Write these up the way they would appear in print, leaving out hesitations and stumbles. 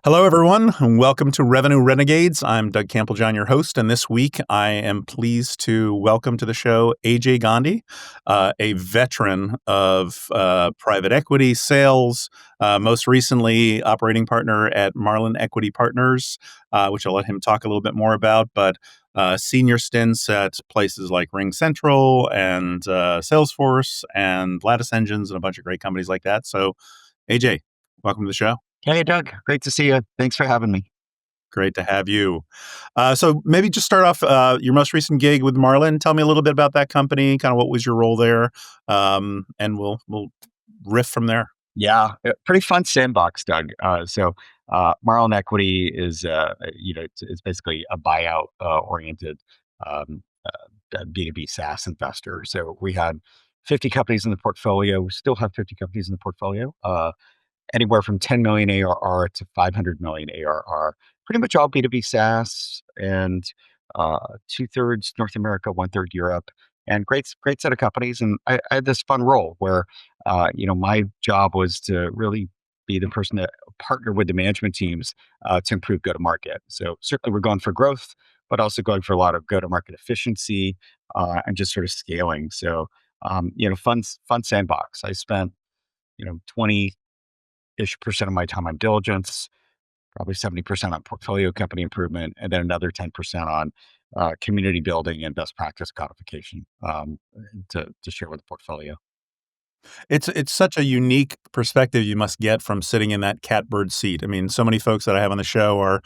Hello, everyone, and welcome to Revenue Renegades. I'm Doug Campbell-John, your host, and this week I am pleased to welcome to the show AJ Gandhi, a veteran of private equity sales, most recently operating partner at Marlin Equity Partners, which I'll let him talk a little bit more about, but senior stints at places like Ring Central and Salesforce and Lattice Engines and a bunch of great companies like that. So, AJ, welcome to the show. Hey, Doug. Great to see you. Thanks for having me. Great to have you. So maybe just start off your most recent gig with Marlin. Tell me a little bit about that company, kind of what was your role there, and we'll riff from there. Yeah, pretty fun sandbox, Doug. Marlin Equity is, it's basically a buyout oriented um, B2B SaaS investor. So we had 50 companies in the portfolio. We still have 50 companies in the portfolio. Anywhere from 10 million ARR to 500 million ARR. Pretty much all B2B SaaS and two-thirds North America, one-third Europe, and great set of companies. And I had this fun role where, my job was to really be the person that partnered with the management teams to improve go-to-market. So certainly we're going for growth, but also going for a lot of go-to-market efficiency and just sort of scaling. So, fun sandbox. I spent 20-ish% of my time on diligence, probably 70% on portfolio company improvement, and then another 10% on community building and best practice codification to share with the portfolio. It's such a unique perspective you must get from sitting in that catbird seat. I mean, so many folks that I have on the show are,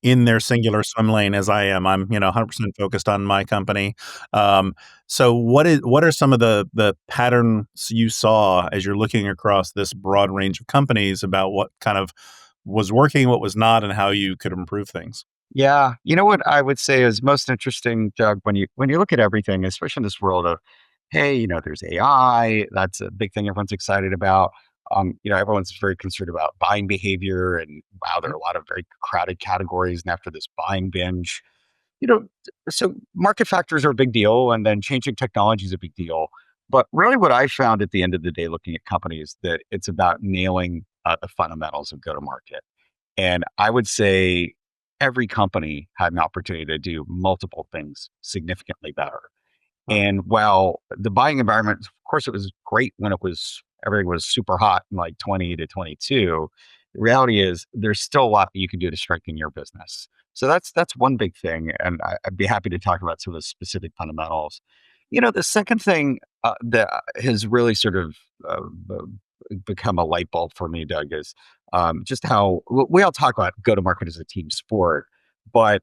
in their singular swim lane as I am. I'm, 100% focused on my company. So what are some of the patterns you saw as you're looking across this broad range of companies about what kind of was working, what was not, and how you could improve things? Yeah, you know what I would say is most interesting, Doug, when you look at everything, especially in this world of, hey, there's AI, that's a big thing everyone's excited about. Everyone's very concerned about buying behavior, and wow, there are a lot of very crowded categories, and after this buying binge, you know, so market factors are a big deal, and then changing technology is a big deal. But really, what I found at the end of the day, looking at companies, that it's about nailing the fundamentals of go to market. And I would say every company had an opportunity to do multiple things significantly better. Wow. And while the buying environment, of course, it was great when everything was super hot in like 20 to 22. The reality is there's still a lot that you can do to strengthen your business. So that's one big thing, and I'd be happy to talk about some of the specific fundamentals. The second thing that has really sort of become a light bulb for me, Doug, is just how we all talk about go to market as a team sport, but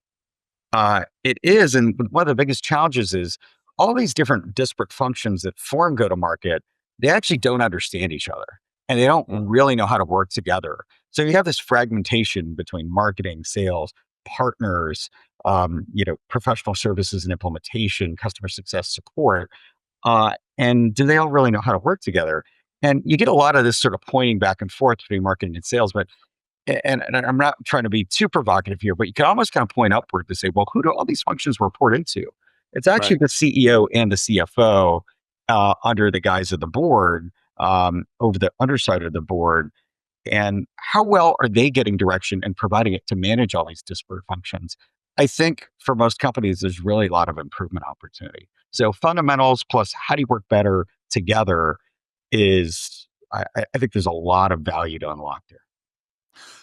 it is. And one of the biggest challenges is all these different disparate functions that form go to market, they actually don't understand each other and they don't Mm. really know how to work together. So you have this fragmentation between marketing, sales, partners, professional services and implementation, customer success support. And do they all really know how to work together? And you get a lot of this sort of pointing back and forth between marketing and sales, but and I'm not trying to be too provocative here, but you can almost kind of point upward to say, well, who do all these functions report into? It's actually Right. the CEO and the CFO under the guise of the board, over the underside of the board. And how well are they getting direction and providing it to manage all these disparate functions? I think for most companies, there's really a lot of improvement opportunity. So fundamentals plus how do you work better together is, I think there's a lot of value to unlock there.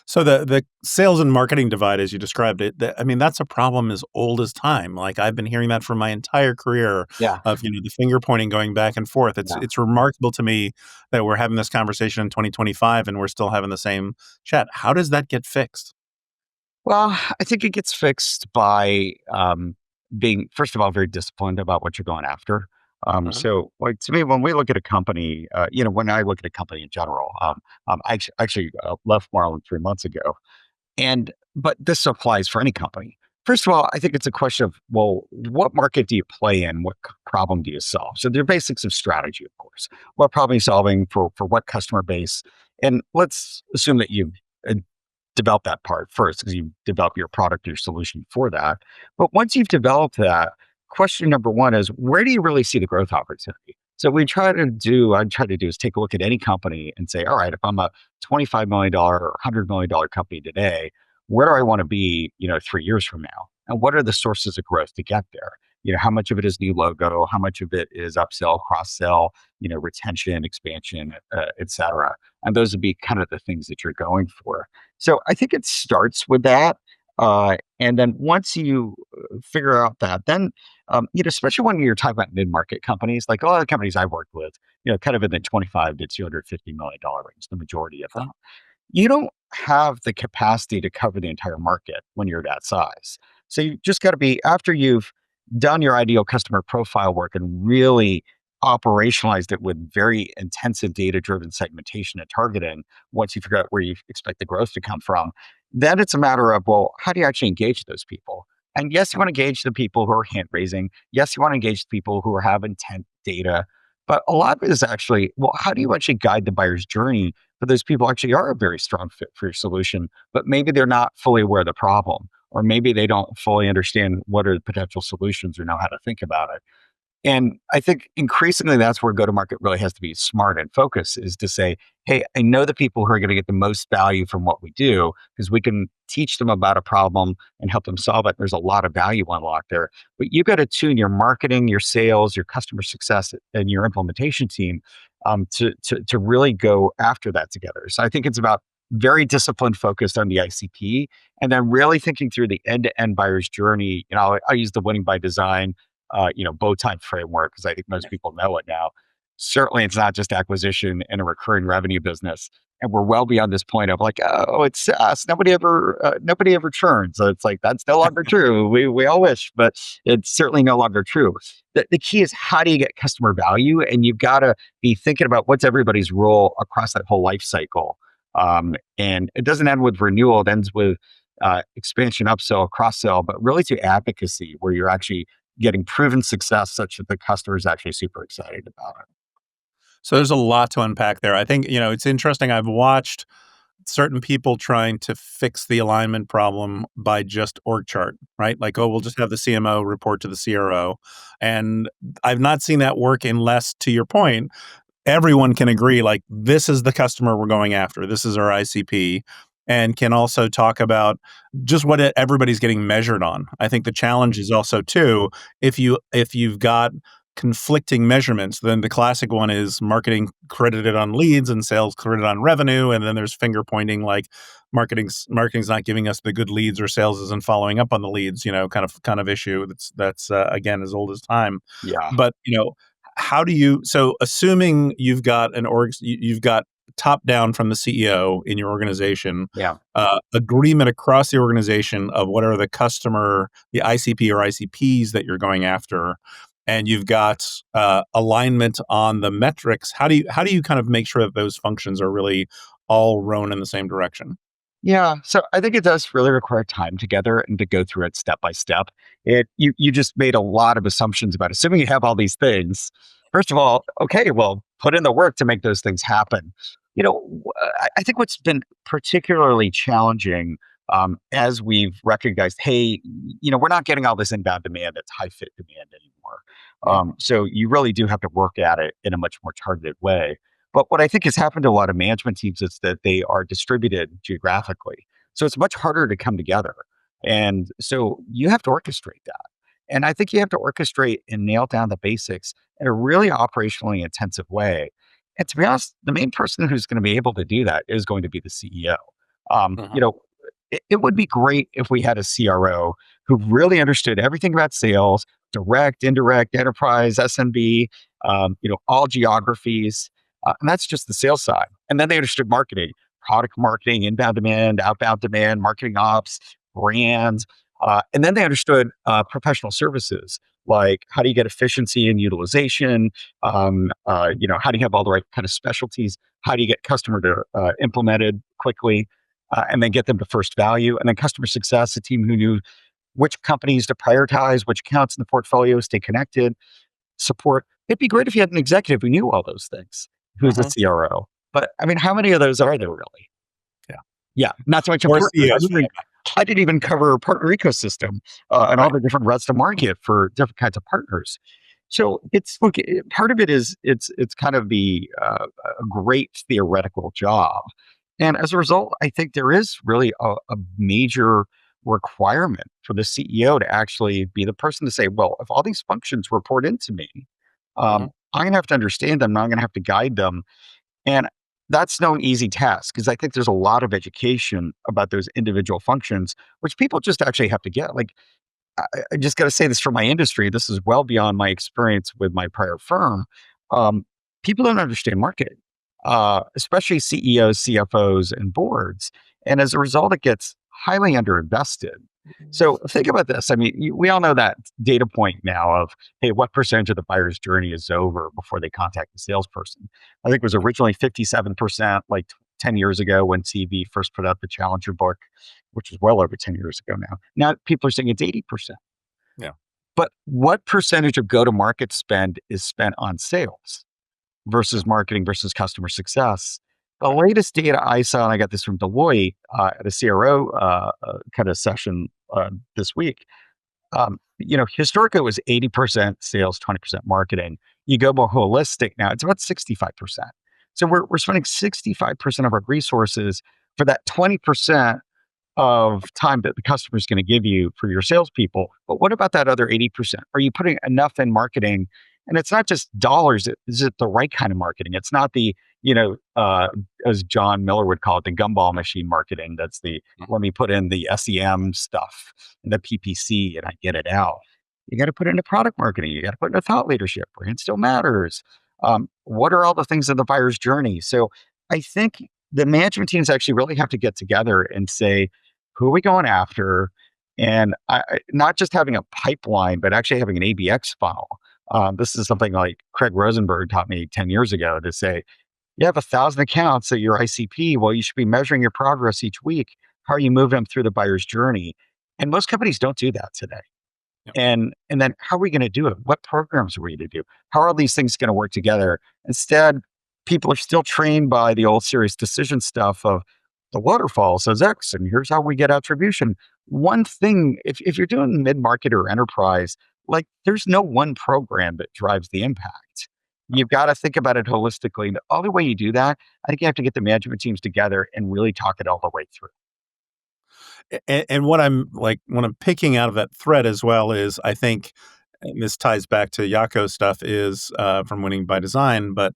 So the sales and marketing divide, as you described it, I mean, that's a problem as old as time. Like I've been hearing that for my entire career Yeah. of, the finger pointing going back and forth. Yeah. It's remarkable to me that we're having this conversation in 2025 and we're still having the same chat. How does that get fixed? Well, I think it gets fixed by being, first of all, very disciplined about what you're going after. Uh-huh. Like to me, when we look at a company, when I look at a company in general, I actually left Marlin 3 months ago, but this applies for any company. First of all, I think it's a question of, well, what market do you play in? What problem do you solve? So there are basics of strategy, of course. What problem are you solving for what customer base? And let's assume that you develop that part first because you develop your product, your solution for that. But once you've developed that, question number one is, where do you really see the growth opportunity? So I try to do is take a look at any company and say, all right, if I'm a $25 million or $100 million company today, where do I want to be, 3 years from now? And what are the sources of growth to get there? How much of it is new logo? How much of it is upsell, cross sell, retention, expansion, et cetera. And those would be kind of the things that you're going for. So I think it starts with that. And then once you figure out that, then especially when you're talking about mid-market companies, like a lot of the companies I've worked with, kind of in the 25 to $250 million range, the majority of them, you don't have the capacity to cover the entire market when you're that size. So you just got to be, after you've done your ideal customer profile work and really operationalized it with very intensive data driven segmentation and targeting, once you figure out where you expect the growth to come from, then it's a matter of, well, how do you actually engage those people? And yes, you want to engage the people who are hand raising. Yes, you want to engage the people who have intent data. But a lot of it is actually, well, how do you actually guide the buyer's journey for those people actually are a very strong fit for your solution, but maybe they're not fully aware of the problem, or maybe they don't fully understand what are the potential solutions or know how to think about it. And I think increasingly that's where go to market really has to be smart and focused is to say, hey, I know the people who are going to get the most value from what we do because we can teach them about a problem and help them solve it. There's a lot of value unlocked there. But you got to tune your marketing, your sales, your customer success, and your implementation team to really go after that together. So I think it's about very disciplined focused on the ICP and then really thinking through the end-to-end buyer's journey. I use the winning by design bow tie framework, because I think most people know it now. Certainly, it's not just acquisition and a recurring revenue business. And we're well beyond this point of like, oh, it's SaaS. Nobody ever churns. So it's like, that's no longer true. We all wish, but it's certainly no longer true. The key is how do you get customer value? And you've got to be thinking about what's everybody's role across that whole life cycle. And it doesn't end with renewal. It ends with expansion, upsell, cross sell, but really to advocacy where you're actually getting proven success such that the customer is actually super excited about it. So there's a lot to unpack there. I think, it's interesting. I've watched certain people trying to fix the alignment problem by just org chart, right? Like, oh, we'll just have the CMO report to the CRO. And I've not seen that work unless, to your point, everyone can agree, like, this is the customer we're going after. This is our ICP. And can also talk about just what everybody's getting measured on. I think the challenge is also too, if you've got conflicting measurements, then the classic one is marketing credited on leads and sales credited on revenue, and then there's finger pointing like marketing's not giving us the good leads or sales isn't following up on the leads, kind of issue that's again as old as time. Yeah. But how do you? So assuming you've got you've got top down from the CEO in your organization, Yeah. agreement across the organization of what are the ICP or ICPs that you're going after, and you've got alignment on the metrics. How do you kind of make sure that those functions are really all rowing in the same direction? Yeah. So I think it does really require time together and to go through it step by step. You just made a lot of assumptions about assuming you have all these things. First of all, okay, well, put in the work to make those things happen. I think what's been particularly challenging as we've recognized, hey, we're not getting all this inbound demand that's high fit demand anymore. So you really do have to work at it in a much more targeted way. But what I think has happened to a lot of management teams is that they are distributed geographically. So it's much harder to come together. And so you have to orchestrate that. And I think you have to orchestrate and nail down the basics in a really operationally intensive way. And to be honest, the main person who's going to be able to do that is going to be the CEO. Um, Mhm. you know, it would be great if we had a CRO who really understood everything about sales, direct, indirect, enterprise, SMB, all geographies. And that's just the sales side. And then they understood marketing, product marketing, inbound demand, outbound demand, marketing ops, brands. And then they understood professional services, like how do you get efficiency and utilization? How do you have all the right kind of specialties? How do you get customer to implemented quickly? And then get them to first value, and then customer success, a team who knew which companies to prioritize, which accounts in the portfolio, stay connected, support. It'd be great if you had an executive who knew all those things, who's a Mhm. CRO. But I mean, how many of those are there really? Yeah. Yeah, not so much a Or partner. CEOs. I didn't even cover partner ecosystem and all Right. the different routes to market for different kinds of partners. So it's look, part of it is it's kind of the a great theoretical job, and as a result, I think there is really a major requirement for the CEO to actually be the person to say, well, if all these functions report into me, Mhm. I'm going to have to understand them. And I'm going to have to guide them, and that's no easy task because I think there's a lot of education about those individual functions, which people just actually have to get. Like I, I just got to say this for my industry. This is well beyond my experience with my prior firm. Um, People don't understand marketing, especially CEOs, CFOs, and boards. And as a result, it gets highly underinvested. So think about this. I mean, we all know that data point now of, hey, what percentage of the buyer's journey is over before they contact the salesperson? I think it was originally 57%, like 10 years ago when TV first put out the Challenger book, which is well over 10 years ago now. Now people are saying it's 80%. Yeah. But what percentage of go to market spend is spent on sales Yeah. versus marketing versus customer success? The Right. latest data I saw, and I got this from Deloitte at a CRO kind of session this week. Historically it was 80% sales, 20% marketing. You go more holistic now, it's about 65%. So we're spending 65% of our resources for that 20% of time that the customer is going to give you for your salespeople. But what about that other 80%? Are you putting enough in marketing? And it's not just dollars. Is it the right kind of marketing? It's not the, as John Miller would call it, the gumball machine marketing. That's the, Mhm. let me put in the SEM stuff and the PPC and I get it out. You got to put into product marketing. You got to put into thought leadership. Brand still matters. What are all the things in the buyer's journey? So I think the management teams actually really have to get together and say, who are we going after? And not just having a pipeline, but actually having an ABX funnel. This is something like Craig Rosenberg taught me 10 years ago to say, you have 1,000 accounts at your ICP. Well, you should be measuring your progress each week. How are you moving them through the buyer's journey? And most companies don't do that today. Yep. And then how are we going to do it? What programs are we going to do? How are these things going to work together? Instead, people are still trained by the old serious decision stuff of the waterfall says X, and here's how we get attribution. One thing, if you're doing mid market or enterprise, like there's no one program that drives the impact. You've got to think about it holistically. The only way you do that, I think you have to get the management teams together and really talk it all the way through. And what I'm picking out of that thread as well is I think, and this ties back to Yako's stuff is from Winning by Design, but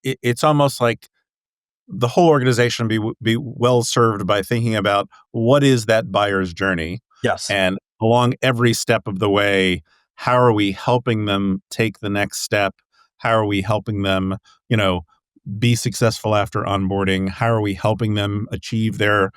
it's almost like the whole organization be well served by thinking about what is that buyer's journey, Yes. and along every step of the way, how are we helping them take the next step? How are we helping them, you know, be successful after onboarding? How are we helping them achieve their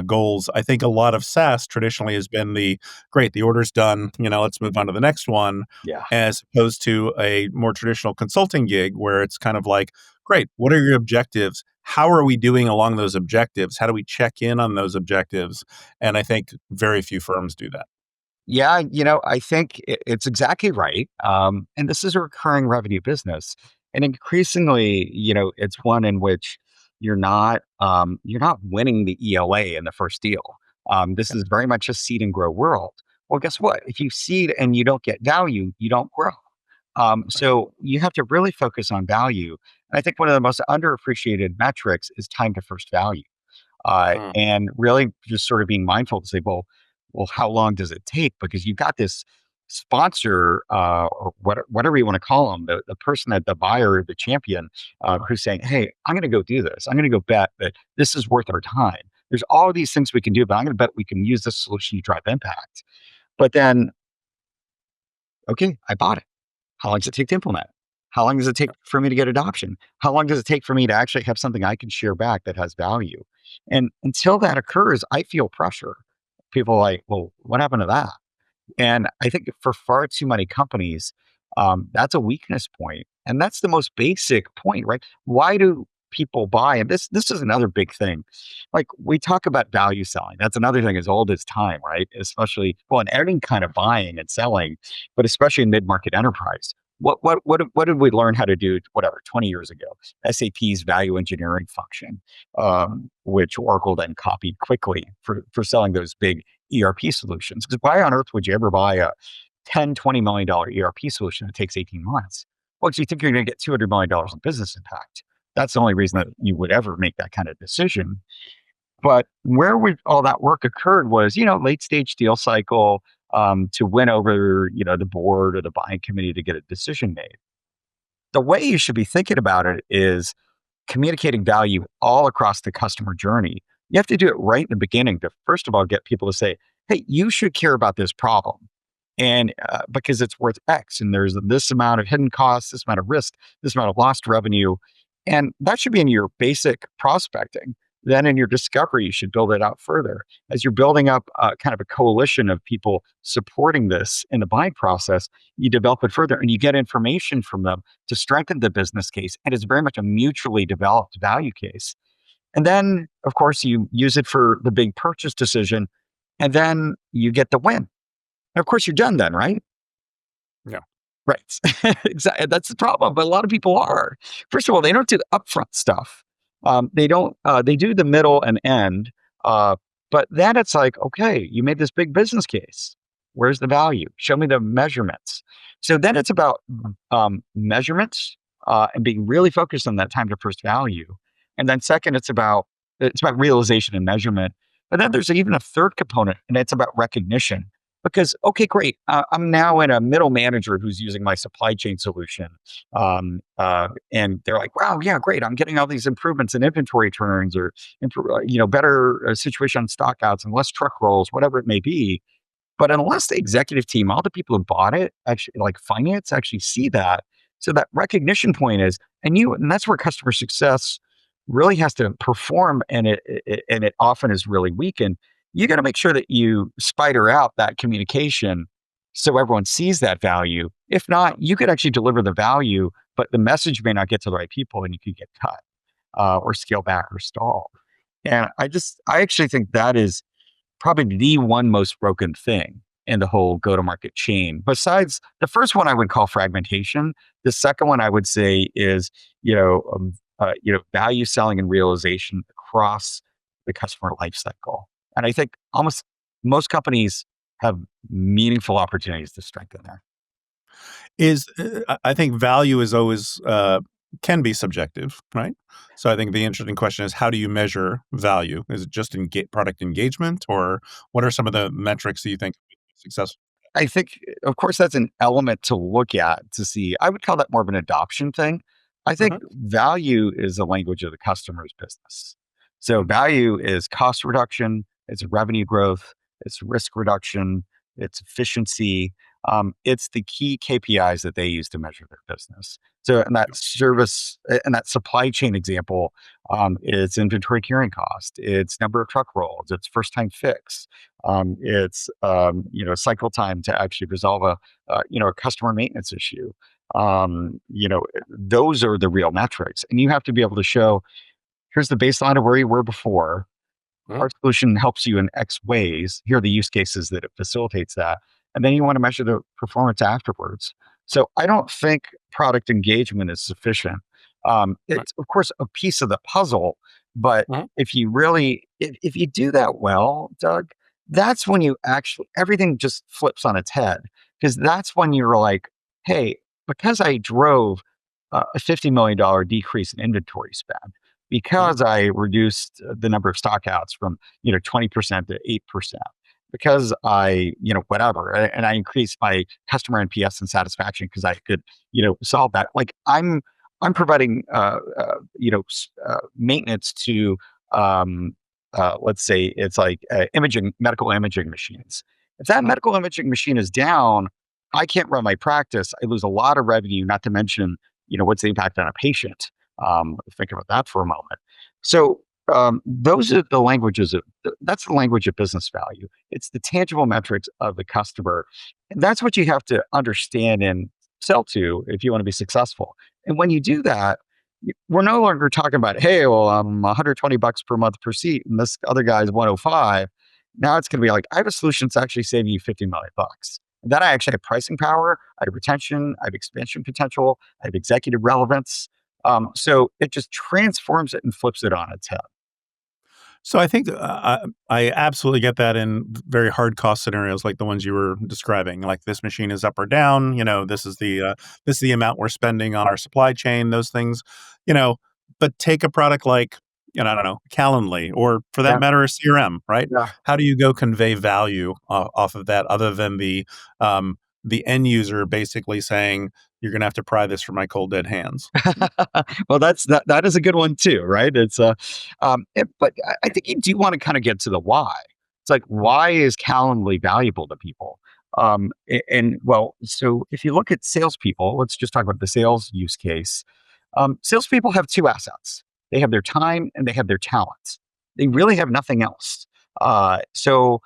goals? I think a lot of SaaS traditionally has been the great, the order's done, let's move on to the next one, Yeah. as opposed to a more traditional consulting gig where it's kind of like, great, what are your objectives? How are we doing along those objectives? How do we check in on those objectives? And I think very few firms do that. Yeah, I think it's exactly right. And this is a recurring revenue business, and increasingly, it's one in which you're not winning the ELA in the first deal. This Yeah, is very much a seed and grow world. Well, guess what? If you seed and you don't get value, you don't grow. right. So you have to really focus on value. And I think one of the most underappreciated metrics is time to first value, Mm, and really just sort of being mindful to say, well, how long does it take? Because you've got this sponsor, or whatever you want to call them, the person that the buyer, the champion, who's saying, hey, I'm going to go do this. I'm going to go bet that this is worth our time. There's all of these things we can do, but I'm going to bet we can use this solution to drive impact. But then, okay, I bought it. How long does it take to implement? How long does it take for me to get adoption? How long does it take for me to actually have something I can share back that has value? And until that occurs, I feel pressure. People are like, well, what happened to that? And I think for far too many companies, that's a weakness point, and that's the most basic point, right? Why do people buy? And this is another big thing. Like we talk about value selling. That's another thing as old as time, right? Especially well in any kind of buying and selling, but especially in mid market enterprise. What did we learn how to do? Whatever 20 years ago, SAP's value engineering function, which Oracle then copied quickly for selling those big ERP solutions. Because why on earth would you ever buy $10, $20 million ERP solution that takes 18 months. Well, do you think you're going to get $200 million in business impact? That's the only reason that you would ever make that kind of decision. But where would all that work occurred was, late stage deal cycle, to win over, the board or the buying committee to get a decision made. The way you should be thinking about it is communicating value all across the customer journey. You have to do it right in the beginning to, first of all, get people to say, hey, you should care about this problem. And because it's worth X, and there's this amount of hidden costs, this amount of risk, this amount of lost revenue. And that should be in your basic prospecting. Then in your discovery, you should build it out further. As you're building up kind of a coalition of people supporting this in the buying process, you develop it further and you get information from them to strengthen the business case. And it's very much a mutually developed value case. And then, of course, you use it for the big purchase decision, and then you get the win. And of course, you're done then, right? Yeah. Right. Exactly. That's the problem. But a lot of people are. First of all, they don't do the upfront stuff. They don't. They do the middle and end. But then it's like, okay, you made this big business case. Where's the value? Show me the measurements. So then it's about measurements and being really focused on that time to first value. And then second, it's about realization and measurement. But then there's even a third component, and it's about recognition. Because, okay, great. I'm now in a middle manager who's using my supply chain solution. And they're like, wow, yeah, great. I'm getting all these improvements in inventory turns or, better situation on stockouts and less truck rolls, whatever it may be. But unless the executive team, all the people who bought it, actually like finance, actually see that. So that recognition point is, and that's where customer success really has to perform, and it often is really weakened. You got to make sure that you spider out that communication so everyone sees that value. If not, you could actually deliver the value, but the message may not get to the right people, and you could get cut or scale back or stall. And I actually think that is probably the one most broken thing in the whole go-to-market chain. Besides the first one, I would call fragmentation. The second one I would say is, value selling and realization across the customer lifecycle. And I think almost most companies have meaningful opportunities to strengthen there. I think value is always can be subjective, right? So I think the interesting question is, how do you measure value? Is it just product engagement, or what are some of the metrics that you think are successful? I think, of course, that's an element to look at to see. I would call that more of an adoption thing. I think Mhm. value is the language of the customer's business. So value is cost reduction, it's revenue growth, it's risk reduction, it's efficiency. It's the key KPIs that they use to measure their business. So in that supply chain example, it's inventory carrying cost, it's number of truck rolls, it's first time fix, it's cycle time to actually resolve a customer maintenance issue. Those are the real metrics, and you have to be able to show, here's the baseline of where you were before. Mhm. Our solution helps you in X ways. Here are the use cases that it facilitates that. And then you want to measure the performance afterwards. So I don't think product engagement is sufficient. Right. It's, of course, a piece of the puzzle. But Mhm. if you do that well, Doug, that's when you actually, everything just flips on its head. Because that's when you're like, hey, because I drove a $50 million decrease in inventory spend, Mhm. because I reduced the number of stockouts from 20% to 8%, because I whatever, and I increased my customer NPS and satisfaction because I could solve that. Like I'm providing maintenance to let's say it's like medical imaging machines. If that Mhm. medical imaging machine is down, I can't run my practice. I lose a lot of revenue. Not to mention what's the impact on a patient. Think about that for a moment. So those are the languages that's the language of business value. It's the tangible metrics of the customer. And that's what you have to understand and sell to if you want to be successful. And when you do that, we're no longer talking about, hey, well, I'm $120 per month per seat, and this other guy's 105. Now it's going to be like, I have a solution that's actually saving you 50 million bucks. Then I actually have pricing power, I have retention, I have expansion potential, I have executive relevance. So it just transforms it and flips it on its head. So I think I absolutely get that in very hard cost scenarios like the ones you were describing. Like this machine is up or down. This is the amount we're spending on our supply chain. Those things, you know. But take a product like I don't know, Calendly, or for that Yeah, matter, a CRM. Right? yeah. How do you go convey value off of that, other than the end user basically saying you're going to have to pry this from my cold dead hands? Well, that is a good one too, right? But I think you do want to kind of get to the why. It's like, why is Calendly valuable to people? And well, so if you look at salespeople, let's just talk about the sales use case. Salespeople have two assets. They have their time and they have their talents. They really have nothing else. So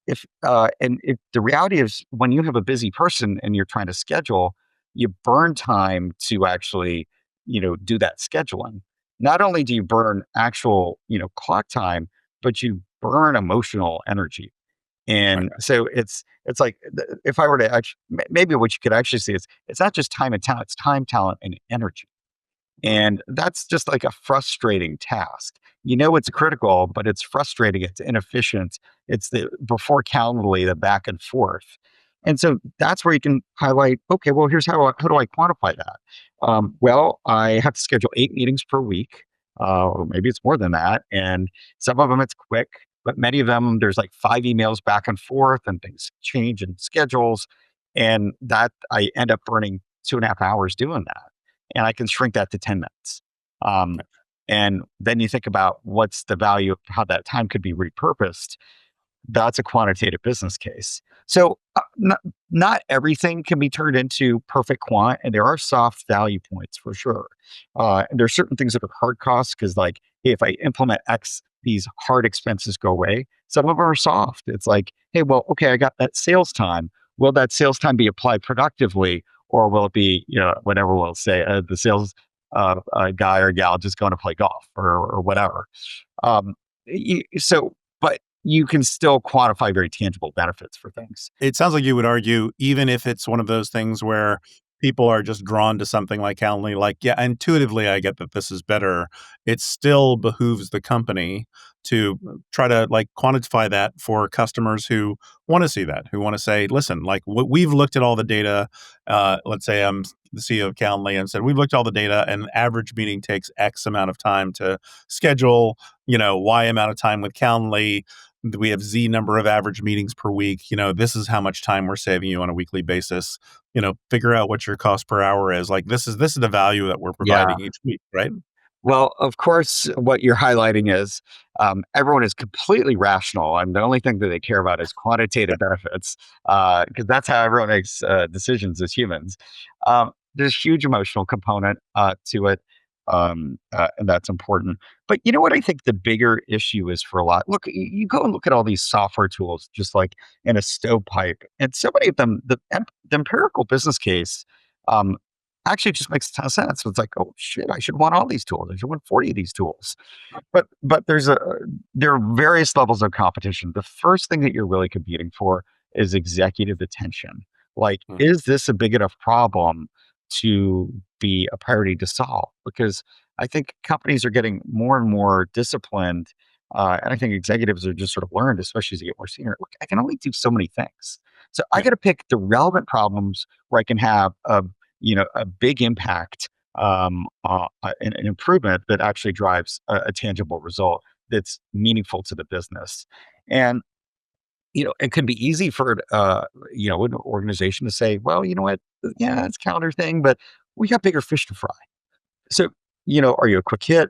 if the reality is when you have a busy person and you're trying to schedule, you burn time to actually, do that scheduling. Not only do you burn actual, clock time, but you burn emotional energy. And Right. so it's like if I were to actually, maybe what you could actually see is it's not just time and talent, it's time, talent, and energy. And that's just like a frustrating task. You know it's critical, but it's frustrating, it's inefficient. It's the before Calendly, the back and forth. And so that's where you can highlight, okay, well, here's how do I quantify that? Well, I have to schedule 8 meetings per week, or maybe it's more than that. And some of them it's quick, but many of them there's like 5 emails back and forth and things change in schedules. And that I end up burning 2.5 hours doing that, and I can shrink that to 10 minutes. Um, and then you think about what's the value of how that time could be repurposed. That's a quantitative business case. So, not everything can be turned into perfect quant, and there are soft value points for sure. And there are certain things that are hard costs because, like, hey, if I implement X, these hard expenses go away. Some of them are soft. It's like, hey, well, okay, I got that sales time. Will that sales time be applied productively, or will it be, whatever we'll say, the sales guy or gal just going to play golf or whatever? Um, but you can still quantify very tangible benefits for things. It sounds like you would argue, even if it's one of those things where people are just drawn to something like Calendly, like, yeah, intuitively, I get that this is better. It still behooves the company to try to like quantify that for customers who want to see that, who want to say, listen, like we've looked at all the data. Let's say I'm the CEO of Calendly and said, we've looked at all the data, and an average meeting takes X amount of time to schedule, Y amount of time with Calendly. We have Z number of average meetings per week. This is how much time we're saving you on a weekly basis. Figure out what your cost per hour is. Like this is the value that we're Yeah. providing each week, right? Well, of course, what you're highlighting is everyone is completely rational, and the only thing that they care about is quantitative benefits, because that's how everyone makes decisions as humans. There's a huge emotional component to it, and that's important. But you know what I think the bigger issue is for a lot? Look, you go and look at all these software tools, just like in a stovepipe, and so many of them, the empirical business case. Um, Actually, it just makes a ton of sense. It's like, oh shit, I should want all these tools. I should want 40 of these tools. But there are various levels of competition. The first thing that you're really competing for is executive attention. Like, Mm. is this a big enough problem to be a priority to solve? Because I think companies are getting more and more disciplined. And I think executives are just sort of learned, especially as they get more senior. Look, I can only do so many things. So I Yeah. got to pick the relevant problems where I can have a big impact, an improvement that actually drives a tangible result that's meaningful to the business. And it can be easy for an organization to say, well, you know what, yeah, it's calendar thing, but we got bigger fish to fry. So, are you a quick hit?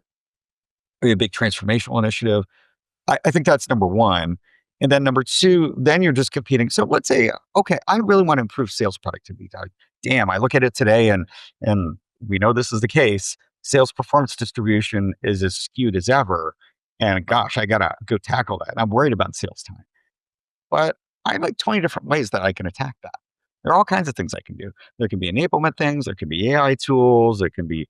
Are you a big transformational initiative? I think that's number one. And then number two, then you're just competing. So let's say, okay, I really want to improve sales productivity. Damn, I look at it today and we know this is the case. Sales performance distribution is as skewed as ever. And gosh, I gotta go tackle that. And I'm worried about sales time. But I have like 20 different ways that I can attack that. There are all kinds of things I can do. There can be enablement things, there can be AI tools, there can be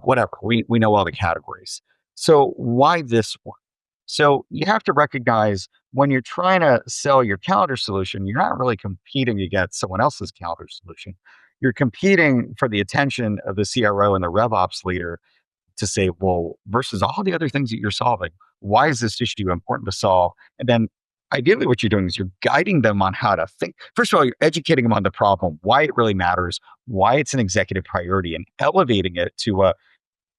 whatever. We know all the categories. So why this one? So you have to recognize when you're trying to sell your calendar solution, you're not really competing against someone else's calendar solution. You're competing for the attention of the CRO and the RevOps leader to say, well, versus all the other things that you're solving, why is this issue important to solve? And then ideally what you're doing is you're guiding them on how to think. First of all, you're educating them on the problem, why it really matters, why it's an executive priority, and elevating it to a,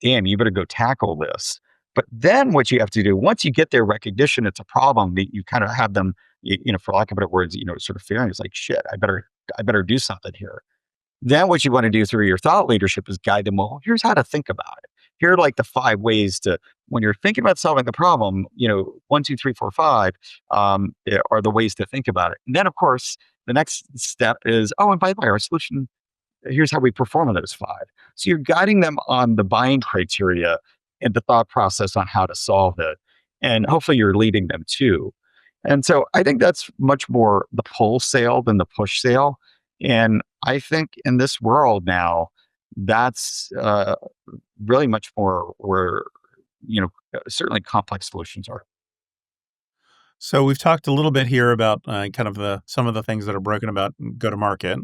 damn, you better go tackle this. But then what you have to do, once you get their recognition, it's a problem that you kind of have them, for lack of better words, sort of fearing. It's like, shit, I better do something here. Then what you want to do through your thought leadership is guide them, well, here's how to think about it. Here are like the 5 ways to, when you're thinking about solving the problem, 1, 2, 3, 4, 5 are the ways to think about it. And then, of course, the next step is, oh, and by the way, our solution, here's how we perform on those 5. So you're guiding them on the buying criteria and the thought process on how to solve it. And hopefully you're leading them too. And so I think that's much more the pull sale than the push sale. And I think in this world now, that's really much more where, certainly complex solutions are. So we've talked a little bit here about kind of some of the things that are broken about go to market.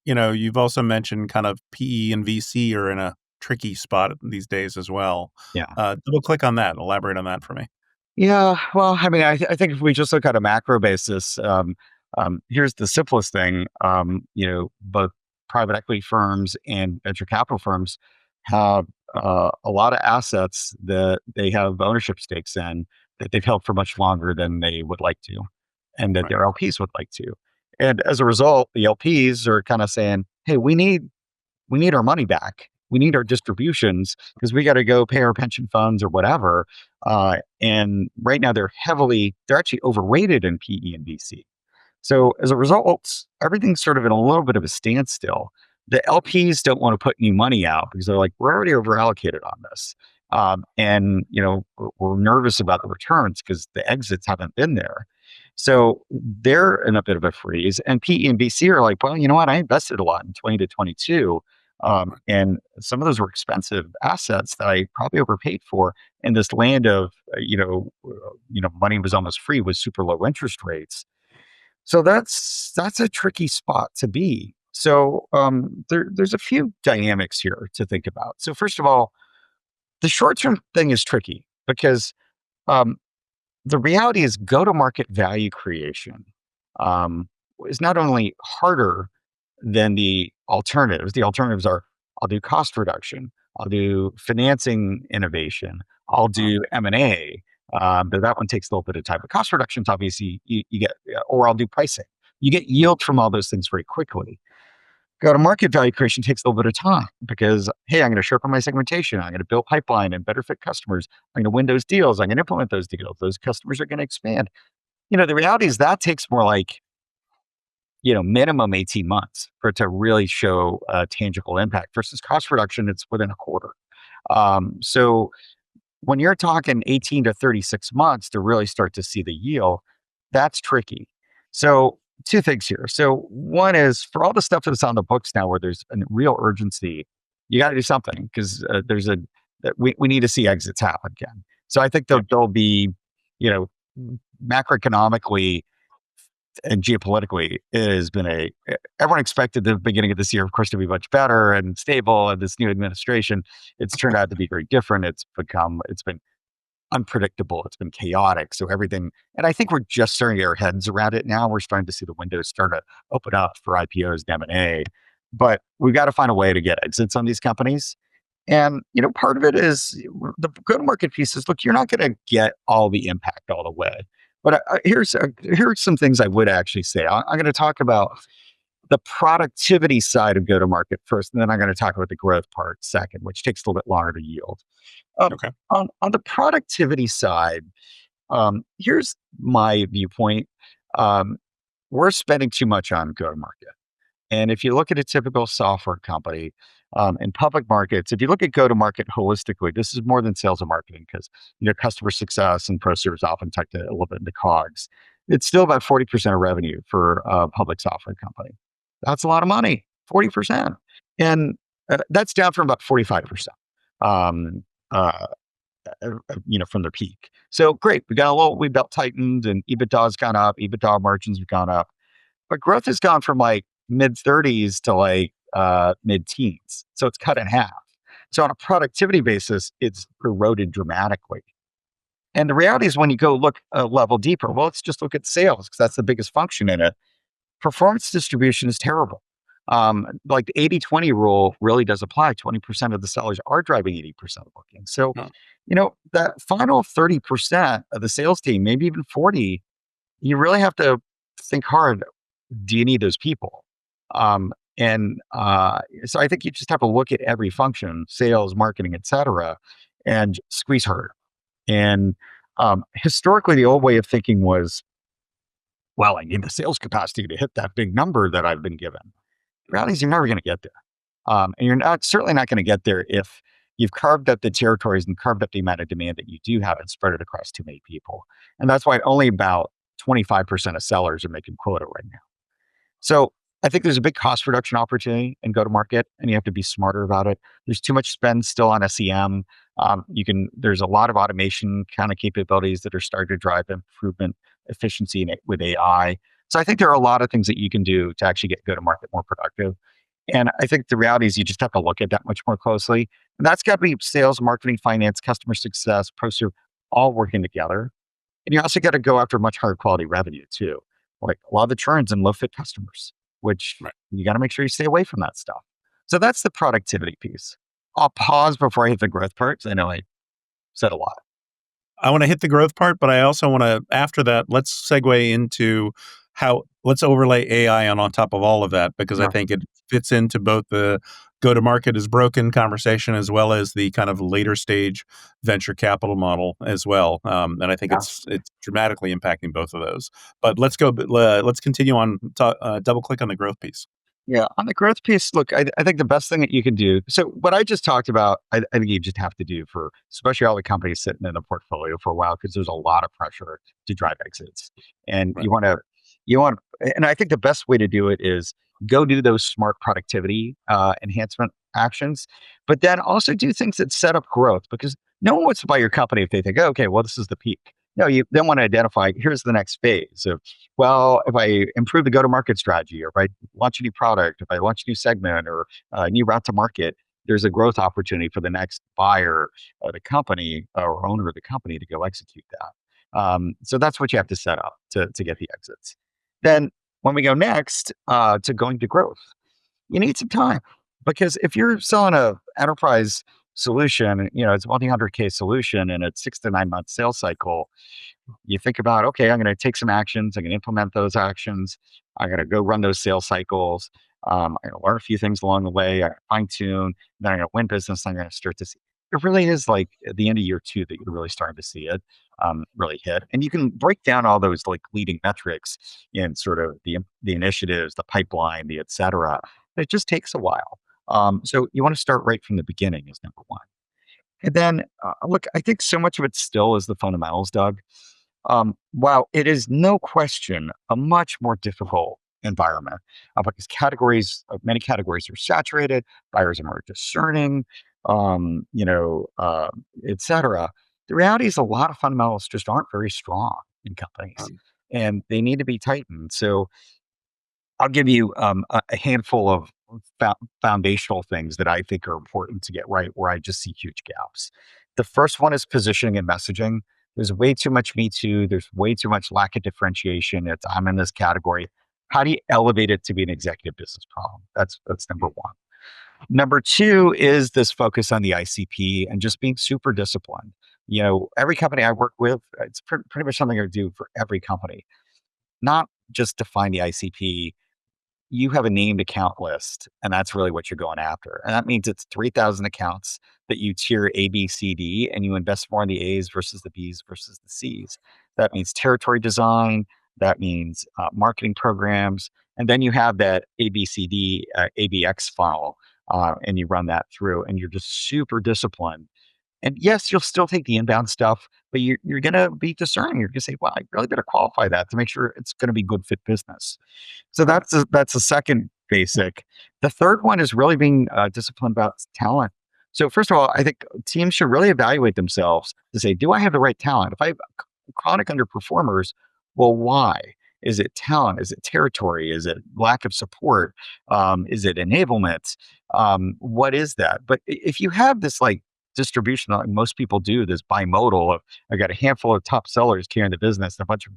You've also mentioned kind of PE and VC are in a tricky spot these days as well. Yeah. Double click on that. Elaborate on that for me. Yeah, well, I mean, I think if we just look at a macro basis, here's the simplest thing. Both private equity firms and venture capital firms have a lot of assets that they have ownership stakes in that they've held for much longer than they would like to, and that Right. their LPs would like to. And as a result, the LPs are kind of saying, "Hey, we need our money back. We need our distributions because we got to go pay our pension funds or whatever." And right now they're actually overweighted in PE and VC. So as a result, everything's sort of in a little bit of a standstill. The LPs don't want to put any money out because they're like, we're already over allocated on this. And we're nervous about the returns because the exits haven't been there. So they're in a bit of a freeze. And PE and VC are like, well, you know what? I invested a lot in 20 to 22. And some of those were expensive assets that I probably overpaid for in this land of, money was almost free with super low interest rates. So that's a tricky spot to be. So there's a few dynamics here to think about. So first of all, the short term thing is tricky because um, the reality is go to market value creation is not only harder than the alternatives. The alternatives are, I'll do cost reduction, I'll do financing innovation, I'll Uh, do M&A. But that one takes a little bit of time. But cost reductions, obviously, you get, or I'll do pricing. You get yield from all those things very quickly. Go to market value creation takes a little bit of time because, hey, I'm going to sharpen my segmentation. I'm going to build pipeline and better fit customers. I'm going to win those deals. I'm going to implement those deals. Those customers are going to expand. The reality is that takes more like, minimum 18 months for it to really show a tangible impact versus cost reduction, it's within a quarter. So when you're talking 18 to 36 months to really start to see the yield, that's tricky. So, two things here. So, one is for all the stuff that's on the books now where there's a real urgency, you got to do something because we need to see exits happen again. So, I think yeah. there'll be, you know, macroeconomically and geopolitically, it has been everyone expected the beginning of this year, of course, to be much better and stable. And this new administration, it's turned out to be very different. It's been unpredictable. It's been chaotic. So everything, and I think we're just starting to get our heads around it now. We're starting to see the windows start to open up for IPOs and M&A, but we've got to find a way to get exits on these companies. And part of it is the go-to-market piece is, look, you're not going to get all the impact all the way. But here's some things I would actually say. I'm going to talk about the productivity side of go-to-market first, and then I'm going to talk about the growth part second, which takes a little bit longer to yield. Okay. On the productivity side, here's my viewpoint. Um, we're spending too much on go-to-market. And if you look at a typical software company in public markets, if you look at go-to-market holistically, this is more than sales and marketing because customer success and pro service often tucked a little bit into COGS. It's still about 40% of revenue for a public software company. That's a lot of money, 40%, and that's down from about 45%. Um, uh, from their peak. So great, we belt tightened, and EBITDA has gone up. EBITDA margins have gone up, but growth has gone from like mid 30s to like mid teens. So it's cut in half. So on a productivity basis, it's eroded dramatically. And the reality is when you go look a level deeper, well, let's just look at sales because that's the biggest function in it. Performance distribution is terrible. Like the 80-20 rule really does apply. 20% of the sellers are driving 80% of bookings. So, Huh. that final 30% of the sales team, maybe even 40, you really have to think hard. Do you need those people? So I think you just have to look at every function, sales, marketing, et cetera, and squeeze harder. And historically, the old way of thinking was, well, I need the sales capacity to hit that big number that I've been given. The reality is you're never going to get there. And you're certainly not going to get there if you've carved up the territories and carved up the amount of demand that you do have and spread it across too many people. And that's why only about 25% of sellers are making quota right now. So I think there's a big cost reduction opportunity in go to market, and you have to be smarter about it. There's too much spend still on SEM. There's a lot of automation kind of capabilities that are starting to drive improvement, efficiency with AI. So I think there are a lot of things that you can do to actually get go to market more productive. And I think the reality is you just have to look at that much more closely. And that's got to be sales, marketing, finance, customer success, pro serve, all working together. And you also got to go after much higher quality revenue too. Like a lot of the churns and low fit customers, which Right. you got to make sure you stay away from that stuff. So that's the productivity piece. I'll pause before I hit the growth part 'cause I know I said a lot. I want to hit the growth part, but I also want to, after that, let's segue into let's overlay AI on top of all of that, because I Yeah. think it fits into both the go to market is broken conversation as well as the kind of later stage venture capital model as well. And I think Yeah. it's dramatically impacting both of those. But let's continue on, double click on the growth piece. Yeah. On the growth piece, look, I think the best thing that you can do. So, what I just talked about, I think you just have to do for especially all the companies sitting in the portfolio for a while, because there's a lot of pressure to drive exits. And Right. and I think the best way to do it is go do those smart productivity enhancement actions, but then also do things that set up growth because no one wants to buy your company if they think, oh, okay, well, this is the peak. No, you then want to identify here's the next phase of, well, if I improve the go to market strategy, or if I launch a new product, if I launch a new segment or a new route to market, there's a growth opportunity for the next buyer of the company or owner of the company to go execute that. So that's what you have to set up to get the exits. Then when we go next to going to growth, you need some time because if you're selling a enterprise solution, it's a multi-100K solution and it's 6 to 9 month sales cycle. You think about, okay, I'm going to take some actions. I'm going to implement those actions. I'm going to go run those sales cycles. I'm going to learn a few things along the way. I fine tune. Then I'm going to win business. I'm going to start to see. It really is like at the end of year two that you're really starting to see it really hit. And you can break down all those like leading metrics in sort of the initiatives, the pipeline, the et cetera. It just takes a while. So you want to start right from the beginning is number one. And then, look, I think so much of it still is the fundamentals, Doug. While it is no question a much more difficult environment because many categories are saturated, buyers are more discerning, et cetera. The reality is a lot of fundamentals just aren't very strong in companies and they need to be tightened. So I'll give you a handful of foundational things that I think are important to get right, where I just see huge gaps. The first one is positioning and messaging. There's way too much Me Too. There's way too much lack of differentiation. It's I'm in this category. How do you elevate it to be an executive business problem? That's number one. Number two is this focus on the ICP and just being super disciplined. Every company I work with, it's pretty much something I do for every company. Not just define the ICP, you have a named account list, and that's really what you're going after. And that means it's 3,000 accounts that you tier A, B, C, D, and you invest more in the A's versus the B's versus the C's. That means territory design. That means marketing programs. And then you have that A, B, C, D, ABX funnel, and you run that through, and you're just super disciplined. And yes, you'll still take the inbound stuff, but you're going to be discerning. You're going to say, well, I really better qualify that to make sure it's going to be good fit business. So Right. that's the second basic. The third one is really being disciplined about talent. So first of all, I think teams should really evaluate themselves to say, do I have the right talent? If I have chronic underperformers, well, why? Is it talent? Is it territory? Is it lack of support? Is it enablement? What is that? But if you have this like distribution, like most people do, this bimodal of I got a handful of top sellers carrying the business, and a bunch of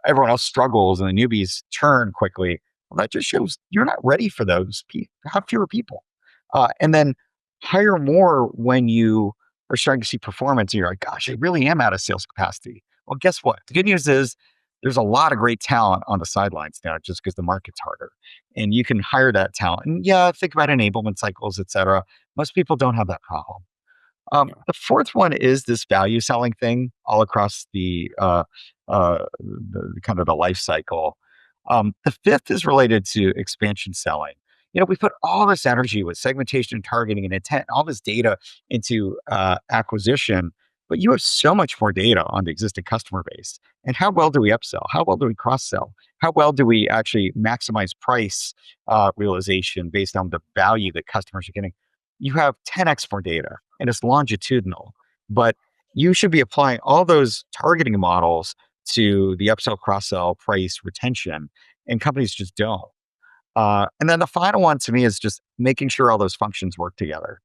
everyone else struggles, and the newbies churn quickly. Well, that just shows you're not ready for those. Have fewer people, and then hire more when you are starting to see performance. And you're like, gosh, I really am out of sales capacity. Well, guess what? The good news is there's a lot of great talent on the sidelines now, just because the market's harder, and you can hire that talent. And yeah, think about enablement cycles, et cetera. Most people don't have that problem. The fourth one is this value selling thing all across the kind of the life cycle. The fifth is related to expansion selling. We put all this energy with segmentation, targeting, and intent, all this data into acquisition, but you have so much more data on the existing customer base. And how well do we upsell? How well do we cross sell? How well do we actually maximize price realization based on the value that customers are getting? You have 10x more data, and it's longitudinal. But you should be applying all those targeting models to the upsell, cross sell, price, retention, and companies just don't. And then the final one to me is just making sure all those functions work together.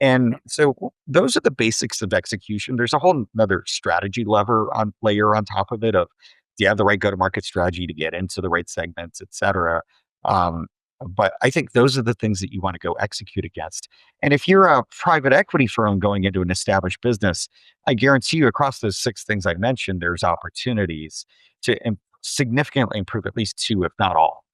And so those are the basics of execution. There's a whole another strategy layer on top of it of do you have the right go-to-market strategy to get into the right segments, et cetera. Um, but I think those are the things that you want to go execute against. And if you're a private equity firm going into an established business, I guarantee you across those six things I mentioned, there's opportunities to significantly improve at least two, if not all.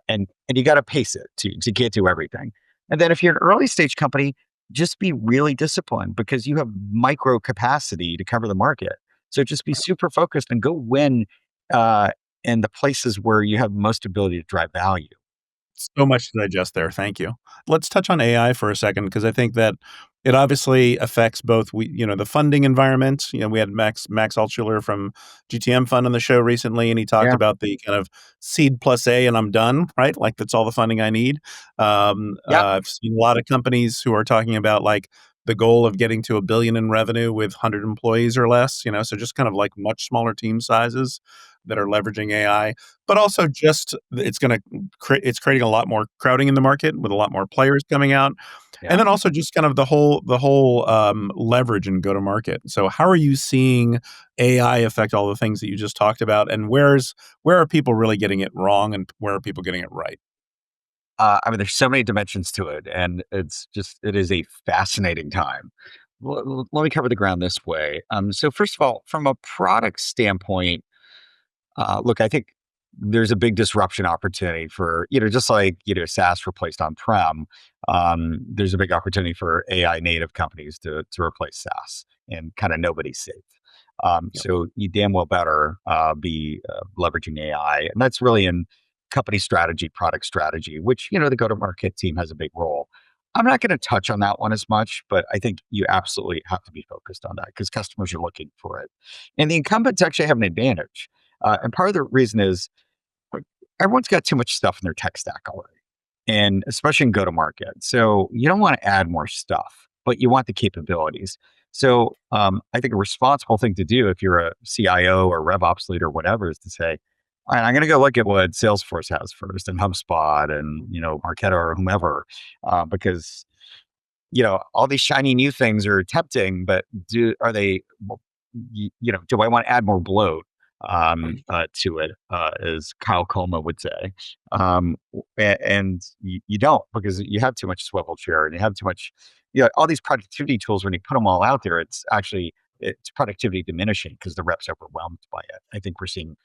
And you got to pace it to get to everything. And then if you're an early stage company, just be really disciplined because you have micro capacity to cover the market. So just be super focused and go win uh, in the places where you have most ability to drive value. So much to digest there. Thank you. Let's touch on AI for a second because I think that it obviously affects both the funding environment. We had Max Altshuler from GTM Fund on the show recently, and he talked Yeah. about the kind of seed plus A, and I'm done. Right, like that's all the funding I need. Yeah. I've seen a lot of companies who are talking about like the goal of getting to 1 billion in revenue with 100 employees or less. So just kind of like much smaller team sizes that are leveraging AI, but also just it's creating a lot more crowding in the market with a lot more players coming out, and Yeah. then also just kind of the whole leverage and go to market. So how are you seeing AI affect all the things that you just talked about, and where are people really getting it wrong, and where are people getting it right? I mean, there's so many dimensions to it, and it is a fascinating time. Let me cover the ground this way. So first of all, from a product standpoint, look, I think there's a big disruption opportunity for, just like, SaaS replaced on-prem, there's a big opportunity for AI native companies to replace SaaS, and kind of nobody's safe. Yep. So you damn well better be leveraging AI. And that's really in company strategy, product strategy, which, the go-to-market team has a big role. I'm not going to touch on that one as much, but I think you absolutely have to be focused on that because customers are looking for it. And the incumbents actually have an advantage. And part of the reason is like, everyone's got too much stuff in their tech stack already, and especially in go to market. So you don't want to add more stuff, but you want the capabilities. So I think a responsible thing to do if you're a CIO or RevOps leader, whatever, is to say, all right, I'm going to go look at what Salesforce has first, and HubSpot, and Marketo or whomever, because all these shiny new things are tempting, but are they? Do I want to add more bloat to it? As Kyle Kolma would say, and you don't, because you have too much swivel chair and you have too much. All these productivity tools. When you put them all out there, it's productivity diminishing because the reps overwhelmed by it. I think we're seeing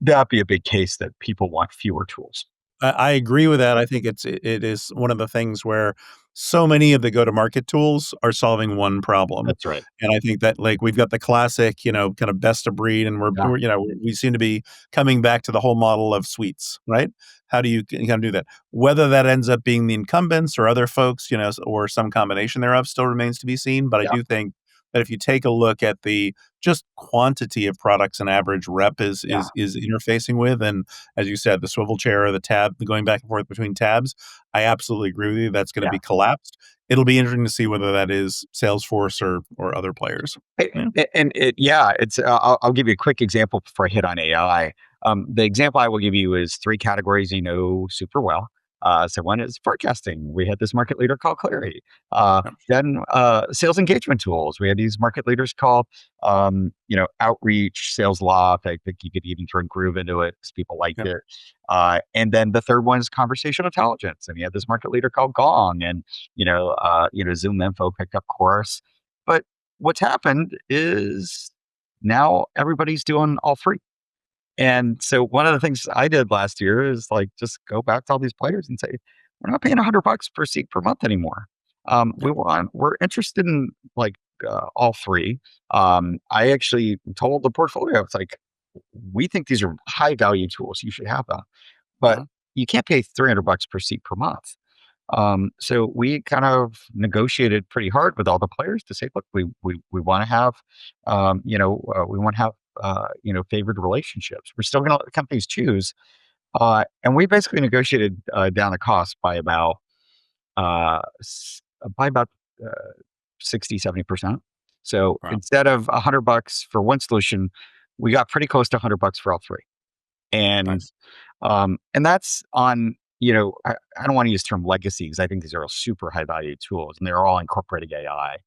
that be a big case that people want fewer tools. I agree with that. I think it is one of the things where so many of the go-to-market tools are solving one problem, That's right. and I think that, like, we've got the classic, kind of best of breed, and Yeah. we seem to be coming back to the whole model of suites, right? How do you kind of do that? Whether that ends up being the incumbents or other folks, or some combination thereof still remains to be seen, but I Yeah. do think that if you take a look at the just quantity of products an average rep is Yeah. is is interfacing with, and as you said, the swivel chair or the tab, the going back and forth between tabs, I absolutely agree with you. That's going to Yeah. be collapsed. it'll be interesting to see whether that is Salesforce or other players. Yeah. Yeah, it's. I'll give you a quick example before I hit on AI. The example I will give you is three categories you know super well. So one is forecasting. We had this market leader called Clarity. Yeah. Then sales engagement tools. We had these market leaders called, Outreach, Sales Loft. I think you could even throw Groove into it because people liked Yeah. it. And then the third one is conversational intelligence. And we had this market leader called Gong, and Zoom Info picked up Chorus. But what's happened is now everybody's doing all three. And so one of the things I did last year is like just go back to all these players and say, we're not paying $100 per seat per month anymore. Yeah. We're interested in like all three. I actually told the portfolio, it's like, we think these are high value tools. You should have them, but Uh-huh. you can't pay $300 per seat per month. So we kind of negotiated pretty hard with all the players to say, look, we want to have, we want to have, favored relationships. We're still going to let the companies choose, and we basically negotiated down the cost by about uh, 60-70%. So Wow. instead of $100 for one solution, we got pretty close to $100 for all three. And Nice. and that's on, I don't want to use the term legacy because I think these are all super high value tools and they're all incorporating AI.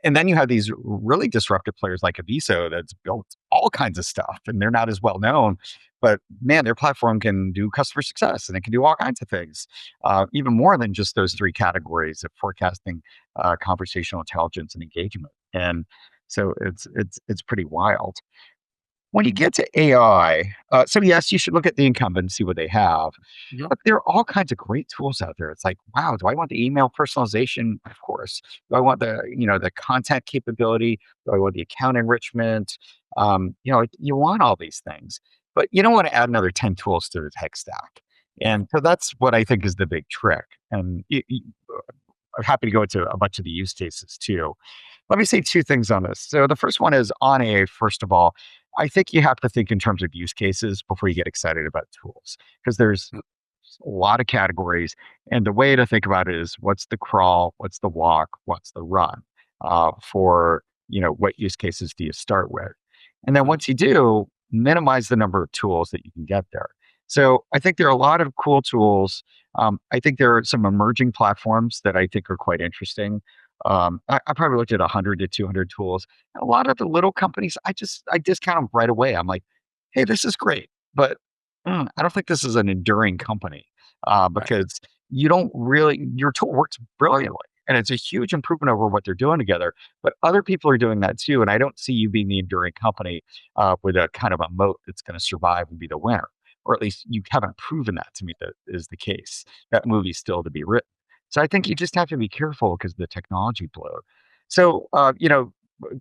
And then you have these really disruptive players like Aviso that's built all kinds of stuff and they're not as well known, but man, their platform can do customer success and it can do all kinds of things, even more than just those three categories of forecasting, conversational intelligence, and engagement. And so it's pretty wild. When you get to AI, so yes, you should look at the incumbent, see what they have, Yeah. but there are all kinds of great tools out there. It's like, wow, do I want the email personalization? Of course. Do I want the content capability? Do I want the account enrichment? You want all these things, but you don't want to add another 10 tools to the tech stack. Right. And so that's what I think is the big trick. And I'm happy to go into a bunch of the use cases too. Let me say two things on this. So the first one is on AI, first of all. I think you have to think in terms of use cases before you get excited about tools because there's Mm. a lot of categories. And the way to think about it is what's the crawl, what's the walk, what's the run, for, what use cases do you start with? And then Uh-huh. once you do, minimize the number of tools that you can get there. So I think there are a lot of cool tools. I think there are some emerging platforms that I think are quite interesting. I probably looked at 100 to 200 tools. A lot of the little companies, I discount them right away. I'm like, hey, this is great, but I don't think this is an enduring company, Right. because you don't really your tool works brilliantly and it's a huge improvement over what they're doing together. But other people are doing that too, and I don't see you being the enduring company, with a kind of a moat that's going to survive and be the winner, or at least you haven't proven that to me that is the case. That movie's still to be written. So I think you just have to be careful because of the technology blow. So,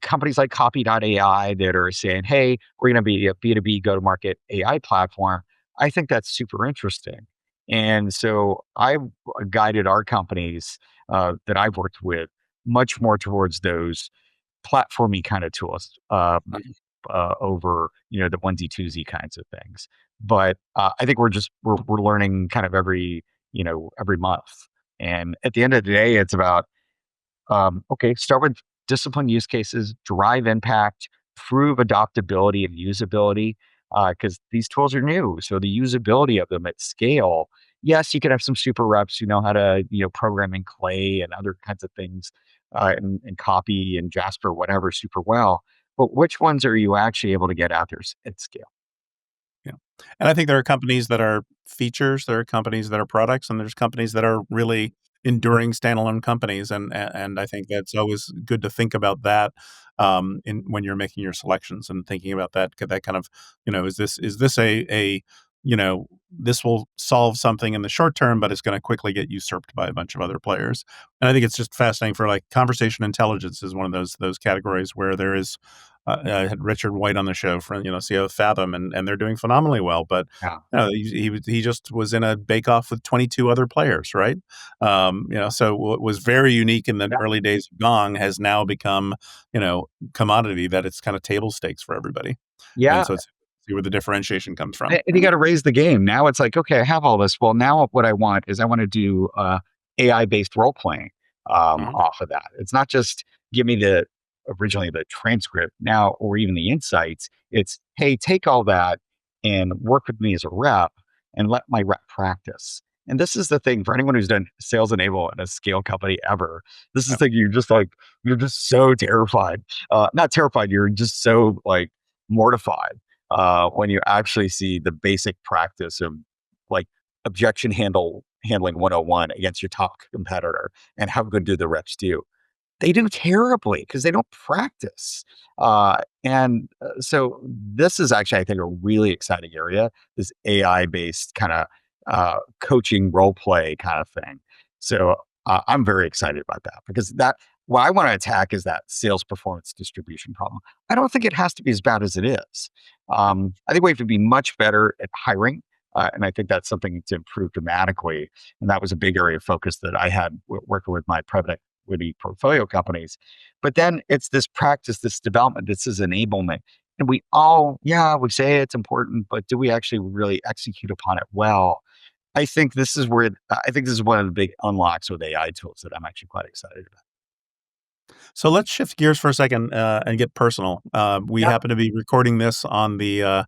companies like Copy.ai that are saying, hey, we're going to be a B2B go to market AI platform. I think that's super interesting. And so I've guided our companies, that I've worked with much more towards those platformy kind of tools, over, the onesie twosie kinds of things. But I think we're learning kind of every month. And at the end of the day, it's about, okay, start with discipline use cases, drive impact, prove adoptability and usability, because these tools are new. So the usability of them at scale, yes, you could have some super reps who know how to, program in Clay and other kinds of things, and copy and Jasper, whatever, super well. But which ones are you actually able to get out there at scale? Yeah. And I think there are companies that are features, there are companies that are products, and there's companies that are really enduring standalone companies. And I think that's always good to think about that, in when you're making your selections and thinking about that kind of, is this a this will solve something in the short term, but it's going to quickly get usurped by a bunch of other players. And I think it's just fascinating for like conversation intelligence is one of those categories where there is I had Richard White on the show from CEO of Fathom, and they're doing phenomenally well. But Yeah. he just was in a bake off with 22 other players, right? So what was very unique in the Yeah. early days of Gong has now become commodity that it's kind of table stakes for everybody, and Yeah. so it's see where the differentiation comes from. And you got to raise the game. Now it's like, okay, I have all this. Well, now what I want is I want to do AI based role playing. Mhm. off of that. It's not just give me the originally the transcript now or even the insights. It's, hey, take all that and work with me as a rep and let my rep practice. And this is the thing for anyone who's done sales enable in a scale company ever. This is Yep. the thing you're just so terrified. Not terrified, you're just so like mortified when you actually see the basic practice of like handling 101 against your top competitor and how good do the reps do. They do terribly because they don't practice. So this is actually, I think, a really exciting area, this AI based kind of coaching role play kind of thing. So I'm very excited about that because what I want to attack is that sales performance distribution problem. I don't think it has to be as bad as it is. I think we have to be much better at hiring. And I think that's something to improve dramatically. And that was a big area of focus that I had working with my private equity portfolio companies. But then it's this practice, this development, this is enablement. And we all, yeah, we say it's important, but do we actually really execute upon it well? I think this is one of the big unlocks with AI tools that I'm actually quite excited about. So let's shift gears for a second and get personal. We Yeah, happen to be recording this on the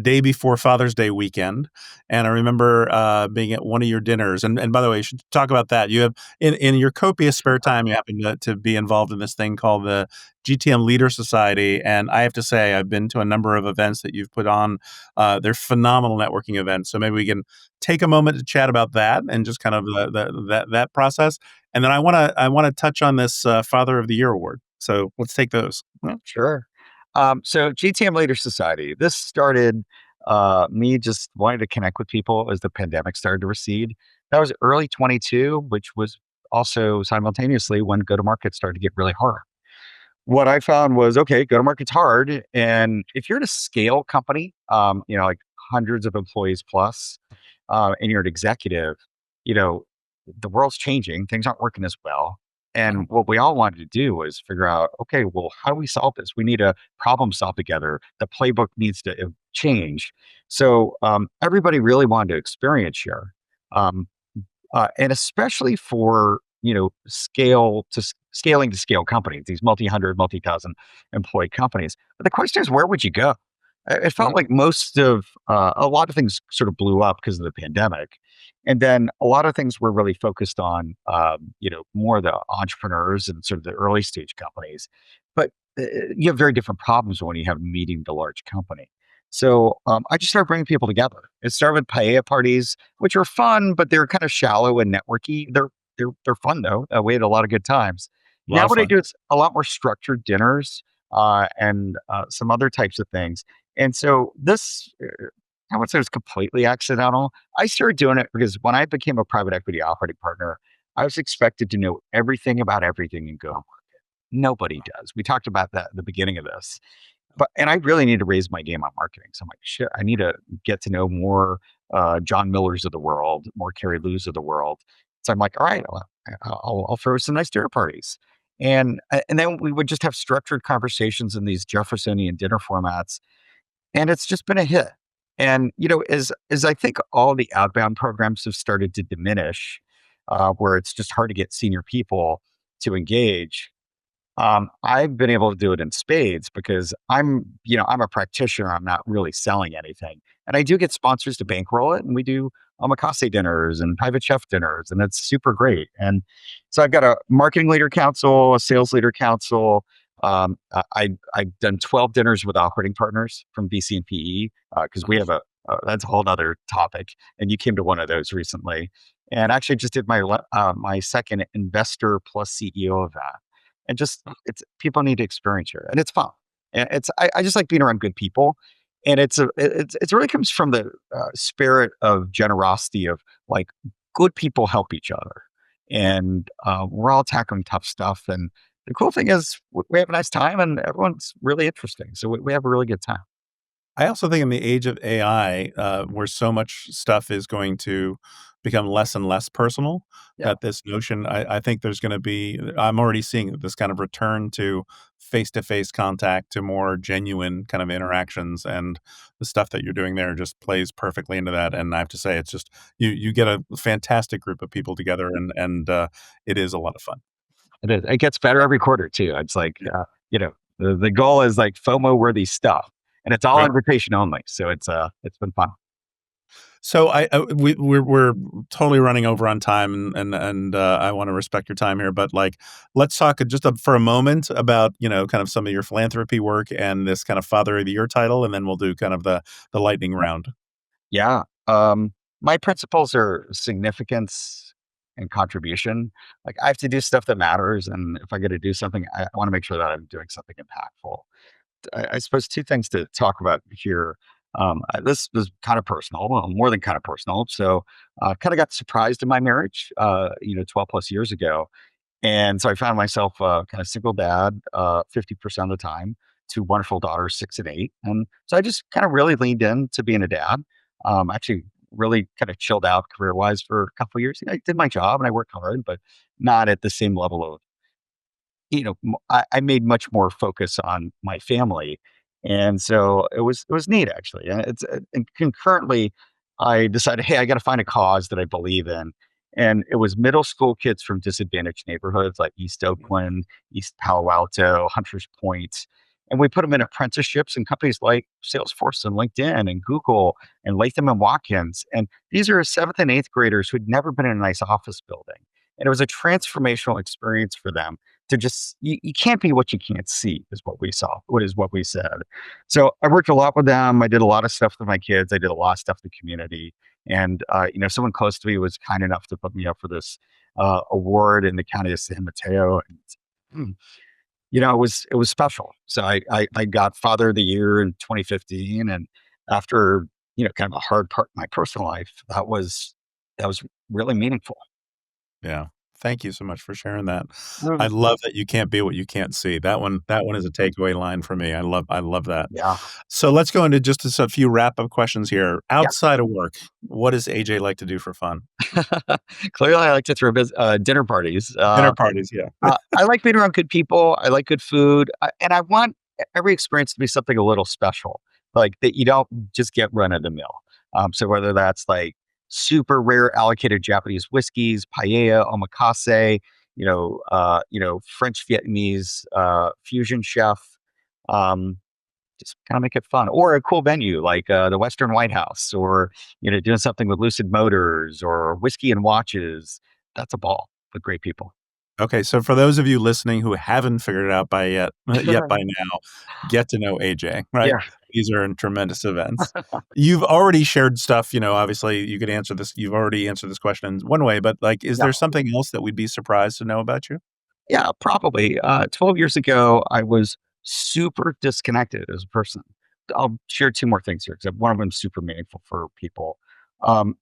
day before Father's Day weekend, and I remember being at one of your dinners. And by the way, you should talk about that. You have in your copious spare sure. time, you happen to be involved in this thing called the GTM Leader Society, and I have to say, I've been to a number of events that you've put on. They're phenomenal networking events. So maybe we can take a moment to chat about that and just kind of that process. And then I wanna touch on this, Father of the Year award. So let's take those. Yeah. Sure. So GTM Leader Society, this started me just wanting to connect with people as the pandemic started to recede. That was early 22, which was also simultaneously when go to market started to get really hard. What I found was, okay, go to market's hard. And if you're at a scale company, like hundreds of employees plus, and you're an executive, you know, the world's changing, things aren't working as well. And Mhm. what we all wanted to do was figure out, okay, well, how do we solve this? We need a problem solve together. The playbook needs to change. So everybody really wanted to experience share. Um, and especially for scaling to scale companies, these multi-hundred, multi-thousand employee companies. But the question is, where would you go? It felt Mhm. like a lot of things sort of blew up because of the pandemic, and then a lot of things were really focused on more the entrepreneurs and sort of the early stage companies. But you have very different problems when you have medium to large company. So I just started bringing people together. It started with paella parties, which were fun, but they're kind of shallow and networky. They're fun though. We had a lot of good times. A lot Now of what I fun. do is a lot more structured dinners and some other types of things. And so I would say it's completely accidental. I started doing it because when I became a private equity operating partner, I was expected to know everything about everything and go. Nobody does. We talked about that at the beginning of this. And I really need to raise my game on marketing. So I'm like, shit, I need to get to know more John Millers of the world, more Carrie Lou's of the world. So I'm like, all right, I'll throw some nice dinner parties. And then we would just have structured conversations in these Jeffersonian dinner formats. And it's just been a hit. And, as I think all the outbound programs have started to diminish, where it's just hard to get senior people to engage, I've been able to do it in spades because I'm a practitioner. I'm not really selling anything. And I do get sponsors to bankroll it. And we do omakase dinners and private chef dinners. And it's super great. And so I've got a marketing leader council, a sales leader council. I've done 12 dinners with operating partners from VC and PE because we have that's a whole other topic. And you came to one of those recently. And actually just did my second investor plus CEO event and just it's people need to experience here, and it's fun. And I just like being around good people, and it really comes from the spirit of generosity of like good people help each other, and we're all tackling tough stuff. And the cool thing is we have a nice time, and everyone's really interesting, so we have a really good time. I also think in the age of AI, where so much stuff is going to become less and less personal. Yeah. That this notion, I think there's going to be, I'm already seeing this kind of return to face contact, to more genuine kind of interactions, and the stuff that you're doing there just plays perfectly into that. And I have to say, it's just you get a fantastic group of people together, and it is a lot of fun. It is. It gets better every quarter too. It's like, the goal is like FOMO worthy stuff, and it's all Right. invitation only. So it's been fun. So we're totally running over on time, and I want to respect your time here, but like let's talk just for a moment about kind of some of your philanthropy work and this kind of Father of the Year title, and then we'll do kind of the lightning round. Yeah. My principles are significance and contribution. Like I have to do stuff that matters, and if I get to do something, I want to make sure that I'm doing something impactful. I suppose two things to talk about here. This was kind of personal, well, more than kind of personal. So, kind of got surprised in my marriage, 12 plus years ago. And so I found myself kind of single dad 50% of the time, two wonderful daughters, 6 and 8. And so I just kind of really leaned in to being a dad. Actually, really kind of chilled out career wise for a couple of years. I did my job and I worked hard, but not at the same level of I made much more focus on my family, and so it was neat actually. And and concurrently, I decided, hey, I got to find a cause that I believe in, and it was middle school kids from disadvantaged neighborhoods like East Oakland, East Palo Alto, Hunters Point, and we put them in apprenticeships in companies like Salesforce and LinkedIn and Google and Latham and Watkins, and these are seventh and eighth graders who'd never been in a nice office building, and it was a transformational experience for them to just you can't be what you can't see is what we saw. What is what we said. So I worked a lot with them. I did a lot of stuff with my kids. I did a lot of stuff in the community. And someone close to me was kind enough to put me up for this award in the county of San Mateo. And it was special. So I got Father of the Year in 2015, and after kind of a hard part in my personal life, that was really meaningful. Yeah. Thank you so much for sharing that. I Mm. love that you can't be what you can't see. That one is a takeaway line for me. I love that. Yeah. So let's go into just a few wrap-up questions here. Yeah. Outside of work, what does AJ like to do for fun? Clearly, I like to throw dinner parties. Dinner parties, yeah. I like being around good people. I like good food, and I want every experience to be something a little special, like that you don't just get run of the mill. So whether that's like super rare allocated Japanese whiskeys, paella, omakase, French Vietnamese fusion chef. Um, just kind of make it fun, or a cool venue like the Western White House, or doing something with Lucid Motors or whiskey and watches. That's a ball with great people. Okay, so for those of you listening who haven't figured it out by yet by now, get to know AJ, right? Yeah. These are tremendous events. You've already shared stuff, obviously you could answer this. You've already answered this question in one way, but like, is Yeah. there something else that we'd be surprised to know about you? Yeah, probably. 12 years ago, I was super disconnected as a person. I'll share two more things here because one of them is super meaningful for people.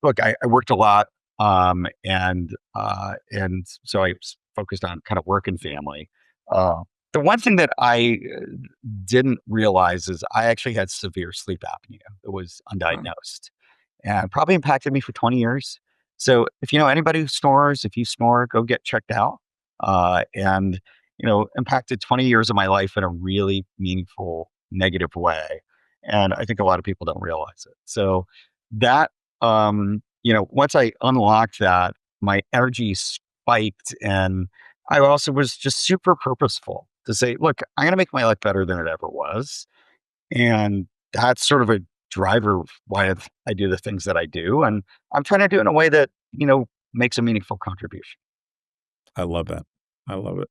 Look, I worked a lot, and so I was focused on kind of work and family. The one thing that I didn't realize is I actually had severe sleep apnea. It was Oh, undiagnosed and probably impacted me for 20 years. So if you know anybody who snores, if you snore, go get checked out. And impacted 20 years of my life in a really meaningful negative way. And I think a lot of people don't realize it. So that once I unlocked that, my energy spiked, and I also was just super purposeful to say, look, I'm gonna make my life better than it ever was. And that's sort of a driver of why I do the things that I do. And I'm trying to do it in a way that, makes a meaningful contribution. I love that. I love it.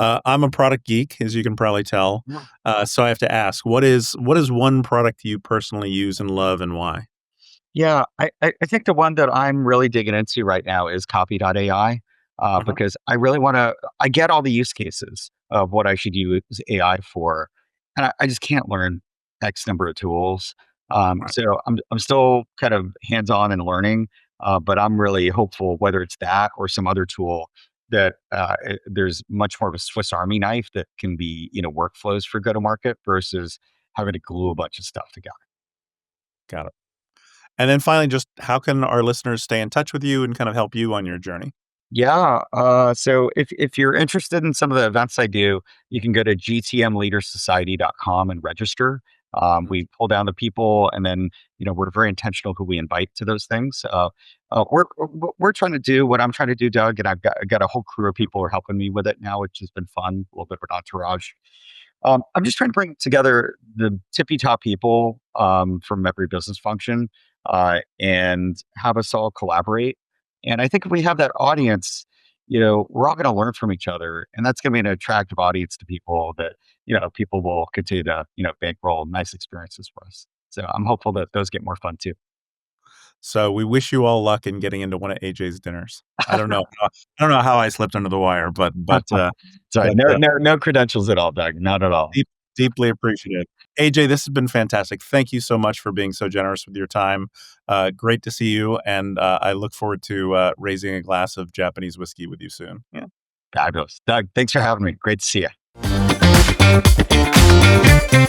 I'm a product geek, as you can probably tell. Yeah. So I have to ask, what is one product you personally use and love, and why? Yeah, I think the one that I'm really digging into right now is copy.ai, Uh-huh. because I get all the use cases of what I should use AI for, and I just can't learn X number of tools. Right. So I'm still kind of hands on and learning, but I'm really hopeful whether it's that or some other tool that there's much more of a Swiss Army knife that can be workflows for go to market versus having to glue a bunch of stuff together. Got it. And then finally, just how can our listeners stay in touch with you and kind of help you on your journey? Yeah. So if you're interested in some of the events I do, you can go to gtmleadersociety.com and register. We pull down the people, and then we're very intentional who we invite to those things. We're trying to do what I'm trying to do, Doug, and I've got a whole crew of people who are helping me with it now, which has been fun. A little bit of an entourage. I'm just trying to bring together the tippy top people from every business function and have us all collaborate. And I think if we have that audience, we're all going to learn from each other, and that's going to be an attractive audience to people that people will continue to bankroll nice experiences for us. So I'm hopeful that those get more fun too. So we wish you all luck in getting into one of AJ's dinners. I don't know. I don't know how I slipped under the wire, Sorry, but no credentials at all, Doug. Not at all. deeply appreciated. AJ, this has been fantastic. Thank you so much for being so generous with your time. Great to see you, and I look forward to raising a glass of Japanese whiskey with you soon. Yeah. Fabulous, Doug. Thanks for having me. Great to see you.